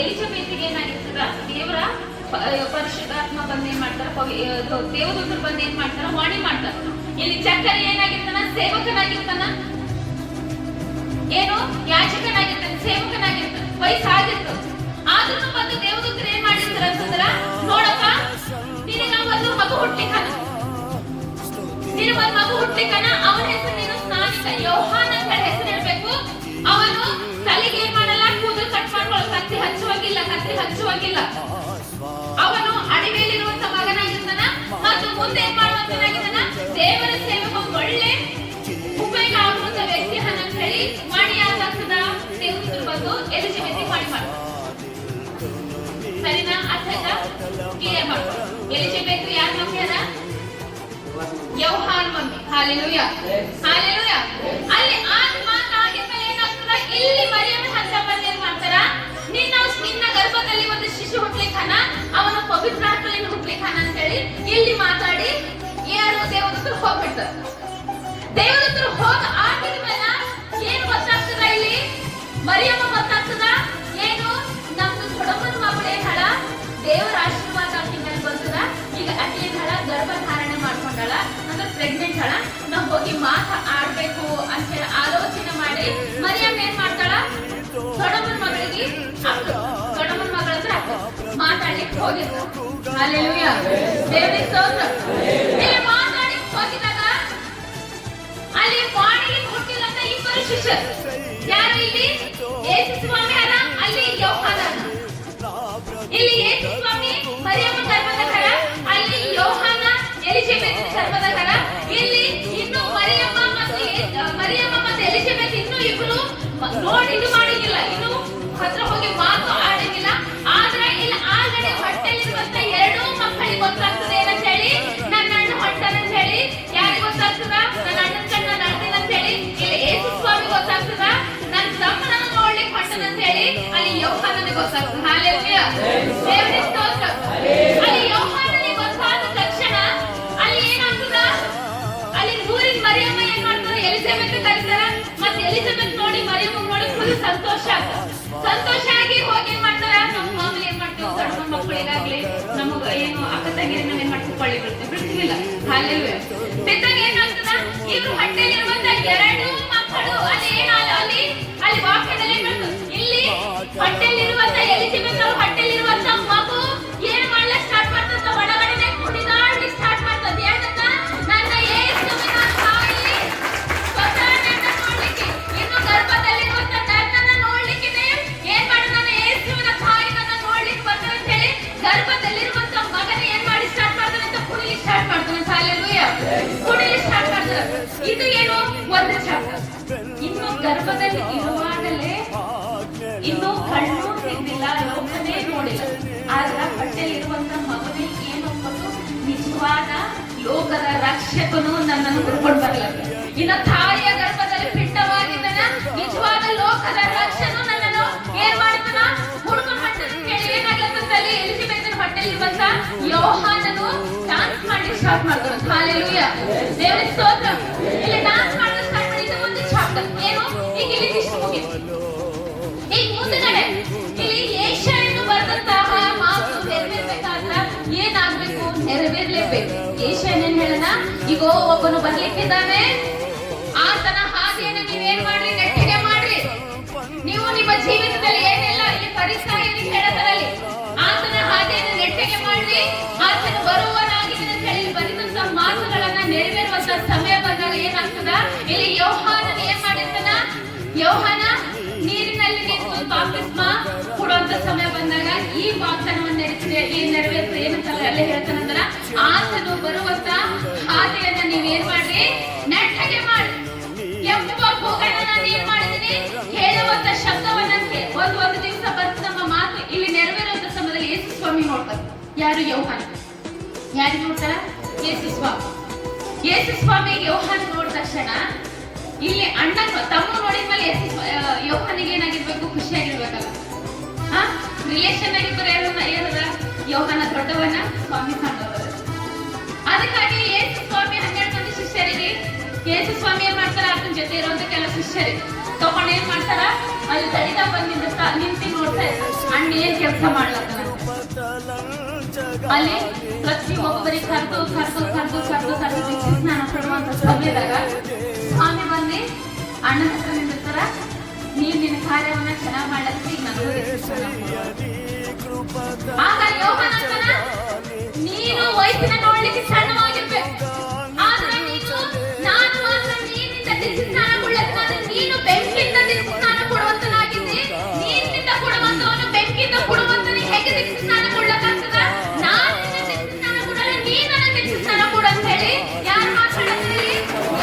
ಎಲಿಜಬೆತ್ಗೆ ಏನಾಗಿರ್ತದ, ದೇವರ ಪರಿಶುದ್ಧಾತ್ಮ ಬಂದ್ ಏನ್ ಮಾಡ್ತಾರ, ದೇವದೂತರು ಬಂದ್ ಏನ್ ಮಾಡ್ತಾರ, ವಾಣಿ ಮಾಡ್ತಾರ. ಇಲ್ಲಿ ಜಕ್ಕರಿ ಏನಾಗಿರ್ತಾನ, ಸೇವಕನಾಗಿರ್ತಾನ, ಏನು ಯಾಜಕನಾಗಿರ್ತಾನೆ, ಸೇವಕನಾಗಿರ್ತಾನೆ, ವಯಸ್ಸಾಗಿರ್ತದ. ಆದ್ರೂ ಬಂದು ದೇವದೂತರು ಏನ್ ಮಾಡಿರ್ತಾರ ಅಂತಂದ್ರ, ನೋಡಪ್ಪ ನಿನಗ ಒಂದು ಮಗು ಹುಟ್ಲಿಕ್ಕನ, ನಿನಗ ಒಂದು ಮಗು ಹುಟ್ಲಿಕ್ಕನ, ಅವನ ಹೆಸರು ನೀನು ಸ್ನಾನಿಕ ಯೋಹಾನ ಅಂತ ಹೆಸರು ಇಡ್ಬೇಕು. ಅವನು ತಲೆಗೆ ಏನ್ ಮಾಡಲ್ಲ, ಕೂದಲು ಕಟ್ ಮಾಡ್ಕೊಳ್ಳೋ, ಕತ್ತಿ ಹಚ್ಚುವಾಗಿಲ್ಲ. ಅವನು ಅಡವಿಯಲ್ಲಿರುವಂತ ಮಗನಾಗಿರ್ತಾನ ಮತ್ತು ಮುಂದೆ ಏನ್ ಮಾಡುವಂತನಾಗಿದ್ದಾನ, ದೇವರ ಸೇವೆಗೆ ಒಳ್ಳೆ ಉಪಯೋಗ ಆಗುವಂತ ವ್ಯಕ್ತಿ ಅಂತ ಹೇಳಿ ಮಾಡಿ ಯಾಕಾಗ್ತದ, ದೇವದೂತರು ಬಂದು ಎಲಿಜಬೆತ್ ಮಾಡಿ ಮಾಡ್ತಾರೆ. ಸರಿನಾ? ಅರ್ಥ ಕ್ಲಿಯರ್ ಮಾಡ್ಕೊ. ಎಲಿಜಬೆತ್ ಯಾರ ಮಮ್ಮಿ ಅದ? ಯೋಹಾನ್ ಮಮ್ಮಿ. Hallelujah, hallelujah. ಅಲ್ಲಿ ಮಾತಾಗಿದ್ಮೇಲೆ ಏನಾಗ್ತದ, ಇಲ್ಲಿ ಮರಿಯಮ್ಮನ ಹತ್ರ ಬಂದು ಏನ್ ಮಾಡ್ತಾರ, ನಿನ್ನ ಗರ್ಭದಲ್ಲಿ ಒಂದು ಶಿಶು ಹುಟ್ಲಿಕ್ಕಾನ, ಅವನು ಪವಿತ್ರ ಆತ್ಮದಿಂದ ಹುಟ್ಲಿಕ್ಕಾನ ಅಂತ ಹೇಳಿ ಇಲ್ಲಿ ಮಾತಾಡಿ ಯಾರು ದೇವದೂತರು ಹೋಗ್ಬಿಡ್ತಾರೆ. ದೇವದೂತರು ಹೋಗ ಆಗಿದ್ಮೇಲೆ ಏನ್ ಗೊತ್ತಾಗ್ತದ, ಇಲ್ಲಿ ಮರಿಯಮ್ಮ ಗೊತ್ತಾಗ್ತದ, ಏನು ನಮ್ದು ದೊಡ್ಡಮ್ಮನ ಮಗಳು ಏನ್ ಹಳ, ದೇವರ ಆಶೀರ್ವಾದ ಆಕಿ ಮೇಲೆ ಬಂತದ. ಈಗ ಆಕಿ ಏನ್ ಹಳ, ಗರ್ಭಧಾರಣೆ ಮಾಡ್ಕೊಂಡಳ, ಅಂದ್ರೆ ಪ್ರೆಗ್ನೆಂಟ್ ಹಳ. ನಾವು ಹೋಗಿ ಆಡ್ಬೇಕು ಅಂತ ಹೇಳಿ ಆಲೋಚನೆ ಮಾಡಿ ಮರಿಯಮ್ಮ ಏನ್ ಮಾಡ್ತಾಳ, ದೊಡ್ಡಮ್ಮನ ಮಗಳಿಗೆ ದೊಡ್ಡಮ್ಮನ ಮಗಳ ಹತ್ರ ಮಾತಾಡ್ಲಿಕ್ಕೆ ಹೋಗಿರ್ತಾಳ. ಹಲ್ಲೆಲೂಯಾ, ದೇವರಿಗೆ ಸ್ತೋತ್ರ. ಇಲ್ಲಿ ಮಾತಾಡ್ಲಿಕ್ಕೆ ಹೋಗಿದಾಗ ಅಲ್ಲಿ ವಾಣಿಗೆ ಹುಟ್ಟಿದಂತ ಇಬ್ಬರು ಶಿಷ್ಯರು ಯಾರು, ಇಲ್ಲಿ ಯೇಸು ಸ್ವಾಮಿ ಅದ, ಅಲ್ಲಿ ಯೋಹಾನ ಅದ. ಇಲ್ಲಿ ಯೇಸು ಸ್ವಾಮಿ ಮರಿಯಮ್ಮ ಗರ್ಭದ ಕರ, ಅಲ್ಲಿ ಯೋಹಾನ ಎಲಿಜಬೆತ್ ಗರ್ಭದ ಕರ. ಇಲ್ಲಿ ಇನ್ನು ಮರಿಯಮ್ಮ ಮತ್ತು ಎಲಿಜಬೆತ್ ಇನ್ನು ಇಬ್ರು ನೋಡಿ ಇದು ಮಾಡಿಲ್ಲ, ಇನ್ನು ಹತ್ರ ಹೋಗಿ ಮಾತು ಆಡಂಗಿಲ್ಲ. ಆದ್ರೆ ಇಲ್ಲಿ ಆಗಡೆ ಹೊಟ್ಟೆಲಿರುವಂತ ಎರಡೂ ಮಕ್ಕಳಿಗೆ ಗೊತ್ತಾಗ್ತದೆ ಏನಂತ ಹೇಳಿ, ನನ್ನ ಅಣ್ಣ ಹೊಟ್ಟನಂತ ಹೇಳಿ. ಯಾರಿಗೆ ಗೊತ್ತಾಗ್ತದ, ನನ್ನ ಅಣ್ಣನ ಕಣ್ಣ ನಡ್ದಿಲ್ಲ ಅಂತ ಹೇಳಿ. ಇಲ್ಲಿ ಯೇಸು ಸ್ವಾಮಿ ಗೊತ್ತಾಗ್ತದ, ನನ್ನ ತಮ್ಮನನ್ನ ನೋಡ್ಲಿಕ್ಕೆ ಹೊಟ್ಟನಂತ ಹೇಳಿ. ಅಲ್ಲಿ ಯೋಹಾನನಿಗೆ ಗೊತ್ತಾಗ್ತದೆ. ಹಾಲೆಲೂಯಾ, ದೇವರಿಗೆ ಸ್ತೋತ್ರ. ಅಲ್ಲಿ ಯೋಹಾನನಿಗೆ ಗೊತ್ತಾದ ತಕ್ಷಣ ಅಲ್ಲಿ ಏನಾಗ್ತದ, ಅಲ್ಲಿ ಊರಿನ ಮರಿಯಮ್ಮ ಏನ್ ಮಾಡ್ತಾರೆ, ಎಲಿಜಬೆತ್ ಕರೀತಾರ. ಮತ್ತೆ ಎಲಿಜಬೆತ್ ನೋಡಿ ಮರಿಯಮ್ಮ ನೋಡಿ ಫುಲ್ ಸಂತೋಷ ಆಗ್ತದೆ. ಸಂತೋಷ ಆಗಿ ಹೋಗಿ ಏನ್ ಮಾಡ್ತಾರ, ನಮ್ಮ ಮಾಮೂಲಿ ಏನ್ ಮಾಡ್ತೀವಿ, ಸಣ್ಣ ಮಕ್ಕಳಿಗಾಗ್ಲಿ ನಮಗ ಏನು ಅಕ್ಕ ತಂಗಿರ ನಾವ್ ಏನ್ ಮಾಡ್ತೀವಿ, ಕೊಳ್ಳಿ ಬಿಡ್ತೀವಿಲ್ಲ. ಹಾಲೆಲೂಯಾ. ಬಿದ್ದಾಗ ಏನಾಗ್ತದ, ಇವ್ರು ಹೊಟ್ಟೆಲಿರುವಂತ ಎರಡು ಮಕ್ಕಳು ಅಲ್ಲಿ ಅಲ್ಲಿ ವಾಕ್ಯದಲ್ಲಿ ಏನ್ ಮಾಡ್ತಾರೆ, ಇಲ್ಲಿ ಹೊಟ್ಟೆಲಿರುವಂತ ಎಲಿಜಬೆತ್ ಅವ್ರ ಹೊಟ್ಟೆಲಿರುವಂತ ಮಗು ಏನ್ ಮಾಡ್ಲಿಕ್ಕೆ ಸ್ಟಾರ್ಟ್ ಮಾಡ್ತದ, ಒಳಗಡೆ ಕುಣಿದಾಡ್ಲಿಕ್ಕೆ ಸ್ಟಾರ್ಟ್ ಮಾಡ್ತದ. ಏನಂತ, ನನ್ನ ಯೇಸುವಿನ ತಾಯಿ ಸ್ವತಃ ನನ್ನ ನೋಡ್ಲಿಕ್ಕೆ, ಇನ್ನು ಗರ್ಭದಲ್ಲಿರುವಂತ ನನ್ನನ್ನ ನೋಡ್ಲಿಕ್ಕೆ ಏನ್ ಮಾಡ, ನನ್ನ ಯೇಸುವಿನ ತಾಯಿ ನನ್ನ ನೋಡ್ಲಿಕ್ಕೆ ಬರ್ತಾರೆ ಅಂತ ಹೇಳಿ ಗರ್ಭದಲ್ಲಿರುವಂತ ಮಗನ ಏನ್ ಮಾಡಿ ಸ್ಟಾರ್ಟ್ ಮಾಡ್ತಾನೆ ಅಂತ ಕುಣಿಲಿಕ್ಕೆ ಸ್ಟಾರ್ಟ್ ಮಾಡ್ತಾನೆ. ಹಾಲೆಲೂಯಾ, ಕುಣಿಲಿಕ್ಕೆ ಸ್ಟಾರ್ಟ್ ಮಾಡ್ತಾರೆ. ಇದು ಏನು, ಒಂದು ಚಾಪ್ಟರ್. ಇನ್ನು ಗರ್ಭದಲ್ಲಿ ಇರುವಾಗಲೇ ಇನ್ನು ಕಣ್ಣು ತೆಗೆದಿಲ್ಲ, ಲೋಕನೇ ನೋಡಿಲ್ಲ. ಆದ್ರೆ ಹೊಟ್ಟೆಲಿರುವಂತ ಮಗನಿಗೆ ಏನು ಕೊಟ್ಟು, ನಿಜವಾದ ಲೋಕದ ರಕ್ಷಕನು ನನ್ನನ್ನು ಹುಡ್ಕೊಂಡು ಬರಲ್ಲ. ಇನ್ನು ತಾಯಿಯ ಗರ್ಭದಲ್ಲಿ ಪಿಂಡವಾಗಿದ್ದಾನ, ನಿಜವಾದ ಲೋಕದ ರಕ್ಷಕನು ನನ್ನನ್ನು ಏನ್ ಮಾಡ್ತಾನ, ಹುಡ್ಕೊಂಡು ಬರ್ತಾನೆ ಅಂತ ಹೇಳಿ ಏನಾಗ್ಲತ್ತಲ್ಲಿ ಎಲಿಜಬೆತ್ನ ಹೊಟ್ಟೆಲಿರುವಂತ ಯೋಹಾನನು ಡಾನ್ಸ್ ಮಾಡಿ ಸ್ಟಾರ್ಟ್ ಮಾಡ್ತಾನೆ. ಹಾಲೆಲೂಯಾ, ದೇವರಿಗೆ ಸ್ತೋತ್ರ. ಇಲ್ಲಿ ಡಾನ್ಸ್ ಮಾಡಲು ಸ್ಟಾರ್ಟ್ ಮಾಡಿದ ಒಂದು ಚಾಪ್ಟರ್ ಏನು, ಈಗ ಇಲ್ಲಿ ಇಷ್ಟು ಮುಗಿತು. ಈಗ ಮುಂದಗಡೆ ಇಲ್ಲಿ ಯೆಶಾಯನು ಬರೆದಂತಹ ಮಾತು ನೆರವೇರ್ಬೇಕಾದ್ರ ಏನಾಗ್ಬೇಕು, ನೆರವೇರ್ಲೇಬೇಕು. ಯೆಶಾಯನು ಏನ್ ಹೇಳನ, ಈಗೋ ಒಬ್ಬನು ಬರ್ಲಿಕ್ಕಿದ್ದಾನೆ, ಆತನ ಹಾದಿಯನ್ನು ನೀವೇನ್ ಮಾಡ್ರಿ, ನೆಟ್ಟಿಗೆ ಮಾಡ್ರಿ. ನೀವು ನಿಮ್ಮ ಜೀವಿತದಲ್ಲಿ ಏನೆಲ್ಲ ಇಲ್ಲಿ ಪರಿಸ್ಥಿತಿ ಹೇಳತರಲ್ಲಿ ಆತನ ಹಾದಿಯನ್ನು ನೆಟ್ಟಿಗೆ ಮಾಡ್ರಿ, ಆತನು ಬರುವನಾಗಿದ್ದಾನೆ ಅಂತ ಹೇಳಿ ಬರೆದಂತ ಮಾತುಗಳನ್ನ ನೆರವೇರುವಂತ ಸಮಯ ಬಂದಾಗ ಏನಾಗ್ತದ, ಇಲ್ಲಿ ಯೋಹಾನನ ಏನ್ ಮಾಡಿರ್ತಾನ, ಯೋಹಾನ ನೀರಿನಲ್ಲಿ ನಿಂತು ಬಾಪ್ತಿಸ್ಮ ಕೊಡುವಂತ ಸಮಯ ಬಂದಾಗ ಈ ವಾಗ್ದಾನವನ್ನು ನೆರವೇರ್ತದೆ. ಏನಂತಾರೆ ಅಲ್ಲೇ ಹೇಳ್ತಾನಂದ್ರ, ಆತನು ಬರುವಂತ ಹಾದಿಯನ್ನ ನೀವೇನ್ ಮಾಡ್ರಿ, ನೆಟ್ಟಗೆ ಮಾಡ್ರಿ. ಎಂಬ ಭೂಗಳನ್ನ ಏನ್ ಮಾಡಿದೀನಿ, ಹೇಳುವಂತ ಶಬ್ದವನ್ನ ಒಂದು ದಿವಸ ಬಂದು ನಮ್ಮ ಮಾತು ಇಲ್ಲಿ ನೆರವೇರುವಂತ ಸಮಯದಲ್ಲಿ ಯೇಸು ಸ್ವಾಮಿ ನೋಡ್ತಾರೆ. ಯಾರು, ಯೋಹಾನ. ಯಾರು ನೋಡ್ತಾರ, ಯೇಸು ಸ್ವಾಮಿ. ಯೇಸು ಸ್ವಾಮಿಗೆ ಯೋಹಾನ ನೋಡಿದ ತಕ್ಷಣ ಇಲ್ಲಿ ಅಣ್ಣ ತಮ್ಮ ನೋಡಿದ್ಮೇಲೆ ಯೋಹಾನಿಗೆ ಏನಾಗಿರ್ಬೇಕು, ಖುಷಿಯಾಗಿರ್ಬೇಕಲ್ಲ. ರಿಲೇಷನ್ ಆಗಿರ್ತಾರೆ ಏನದ, ಯೋಹಾನ ದೊಡ್ಡವನ, ಸ್ವಾಮಿ ಸಣ್ಣವರ. ಅದಕ್ಕಾಗಿ ಯೇಸು ಸ್ವಾಮಿ 12 ಮಂದಿ ಶಿಷ್ಯರಿಗೆ ಯೇಸು ಸ್ವಾಮಿ ಏನ್ ಮಾಡ್ತಾರ, ಆತನ ಜೊತೆ ಇರುವಂತ ಕೆಲ ಶಿಷ್ಯರಿಗೆ ತಗೊಂಡು ಏನ್ ಮಾಡ್ತಾರ, ಅಲ್ಲಿ ತಡಿತಾ ಬಂದು ನಿಂತು ನೋಡ್ತಾ ಇರ್ತಾರೆ. ನಾನು ಏನ್ ಕೆಲಸ ಮಾಡ್ಲಕ್ಕ ಅಲ್ಲಿ ಪ್ರತಿಯೊಬ್ಬರಿಗೆ ಕರೆದು ದೀಕ್ಷೆ ಸ್ನಾನ ಕೊಡುವಂತ ಸಮಯದಾಗ ಸ್ವಾಮಿ ಬಂದು ಅಣ್ಣನ ಹತ್ರ ನಿಂದಿರ್ತಾರ, ನೀನ್ ನಿನ್ನ ಕಾರ್ಯವನ್ನ ಚೆನ್ನಾಗಿ ಮಾಡಕ್ಕೆ ಈಗ ನನಗೂ ದೀಕ್ಷೆ ಸ್ನಾನ ಕೊಡು. ಆಗ ಯೋಹಾನ ಅಂತಾನ, ನೀನು ವಯಸ್ಸಿನ ನೋಡ್ಲಿಕ್ಕೆ ಸಣ್ಣವಾಗಿರ್ಬೇಕು, ಆದ್ರೆ ನಾನು ಮಾತ್ರ ನೀನಿಂದ ದೀಕ್ಷೆ ಸ್ನಾನ ಕೊಡ್ಲಕ್ಕೆ ನೀನು ಬೆಂಕಿಯಿಂದ ದೀಕ್ಷೆ ಸ್ನಾನ ಕೊಡುವಂತನಾಗಿದ್ದಿ, ನೀನಿಂದ ಕೊಡುವಂತವನು ಬೆಂಕಿಯಿಂದ ಕೊಡುವಂತನಿಗೆ ಹೇಗೆ ದೀಕ್ಷೆ ಸ್ನಾನ ಕೊಡ್ಲಕ್ಕಾಗ್ತದ? ನಾನು ನಿನ್ನ ದೀಕ್ಷೆ ಸ್ನಾನ ಕೊಡಲ್ಲ, ನೀನು ನನ್ನ ದೀಕ್ಷೆ ಸ್ನಾನ ಕೊಡು ಅಂತ ಹೇಳಿ ಯಾರು ಮಾತಾಡ್ತೀರಿ?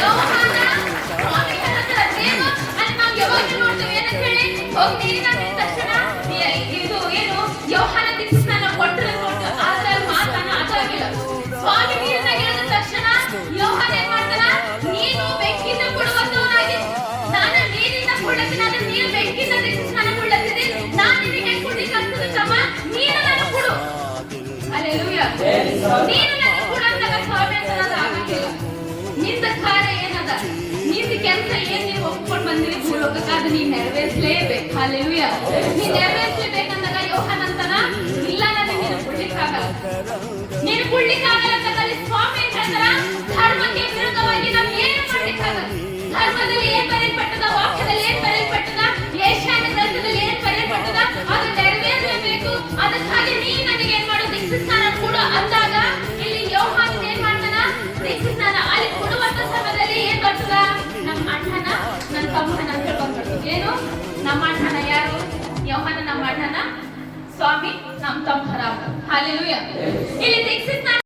ಯೋಹಾನ ಸ್ವಾಮಿ ಹೇಳ್ತಾರೆ. ಏನು ಅಲ್ಲಿ ನಾವು ಯಾವಾಗ ನೋಡ್ತೇವೆ ಏನಂತ ಹೇಳಿ, ಹೋಗಿ ನೀರಿನ ತಕ್ಷಣ ಇದು ಏನು ಯೋಹಾನ ದೀಕ್ಷೆ ಸ್ನಾನ ಕೊಟ್ಟರೆ ನೋಡ್ತು, ಆದ್ರೆ ಮಾತನ್ನ ಅದಾಗಿಲ್ಲ. ಸ್ವಾಮಿ ನೀರಿನ ಹೇಳಿದ ತಕ್ಷಣ ಯೋಹಾನ ಏನ್ ಮಾಡ್ತಾನ, ನೀನು ಬೆಂಕಿಯಿಂದ ಕೊಡುವಂತವನಾಗಿ ನಾನು ನೀರಿನ ಕೊಡಕ್ಕೆ, ನಾನು ನೀರು ಬೆಂಕಿಯಿಂದ ದೀಕ್ಷೆ ಸ್ನಾನ ಕೊಡ್ಲತ್ತಿದೆ, ನಾನು ನಿನಗೆ ಕೊಡ್ಲಿಕ್ಕೆ ಆಗ್ತದೆ ತಮ್ಮ, ನೀನು ನನಗೆ ಕೊಡು. ಹಲ್ಲೆಲೂಯಾ. ನೀನು ನನಗೆ ಕೊಡು ಅಂದಾಗ ಸ್ವಾಮಿ ಅಂತ ನಾನು ಆಗಂಗಿಲ್ಲ. ನಿಂದ ಕಾರ್ಯ ಏನದ, ನಿಂದ ಕೆಲಸ ಏನ್ ನೀವು ಒಪ್ಕೊಂಡು ಬಂದಿರಿ ಭೂಲೋಕಕ್ಕೆ, ಅದು ನೀನ್ ನೆರವೇರಿಸಲೇಬೇಕು. ಹಲ್ಲೆಲೂಯಾ. ನೀನ್ ನೆರವೇರಿಸಲೇಬೇಕಂದಾಗ ಯೋಹಾನ ಅಂತಾನ, ಇಲ್ಲ ನನಗೆ ನೀನು ಕೊಡ್ಲಿಕ್ಕಾಗಲ್ಲ, ನೀನು ಕೊಡ್ಲಿಕ್ಕಾಗಲ್ಲ ಅಂದಾಗ ಅಲ್ಲಿ ಸ್ವಾಮಿ ಏನ್ ಹೇಳ್ತಾರ, ಧರ್ಮಕ್ಕೆ ವಿರುದ್ಧವಾಗಿ ನಾವು ಏನು ಮಾಡ್ಲಿಕ್ಕಾಗಲ್ಲ. ಧರ್ಮದಲ್ಲಿ ಏನ್ ಬರೆಯಲ್ಪಟ್ಟದ, ವಾಕ್ಯದಲ್ಲಿ ಏನ್ ಬರೆಯಲ್ಪಟ್ಟದ, ಯೆಶಾಯನ ಗ್ರಂಥದಲ್ಲಿ ಏನ್ ಬರೆಯಲ್ಪಟ್ಟದ, ಅದು ನೆರವೇರಲೇಬೇಕು. ಅದಕ್ಕಾಗಿ ನೀ ನನಗೆ ಏನ್ ಮಾಡು, ದೀಕ್ಷೆ ಸ್ನಾನ ಕೊಡು ಅಂದಾಗ ಇಲ್ಲಿ ಯೋಹಾನ ಏನ್ ಮಾಡ್ತಾನ, ದೀಕ್ಷೆ ಸ್ನಾನ ಅಲ್ಲಿ ಕೊಡುವಂತ ಸಮಯದಲ್ಲಿ ಏನ್ ಬರ್ತದ, ನಮ್ಮ ಅಣ್ಣನ ನನ್ನ ತಮ್ಮನ ಅಂತ ಹೇಳ್ಕೊಂಡು, ಏನು ನಮ್ಮ ಅಣ್ಣನ ಯಾರು? ಯೋಹಾನ ನಮ್ಮ ಅಣ್ಣನ, ಸ್ವಾಮಿ ನಮ್ಮ ತಮ್ಮನ. ಹಲ್ಲೆಲೂಯಾ. ಇಲ್ಲಿ ದೀಕ್ಷೆ ಸ್ನಾನ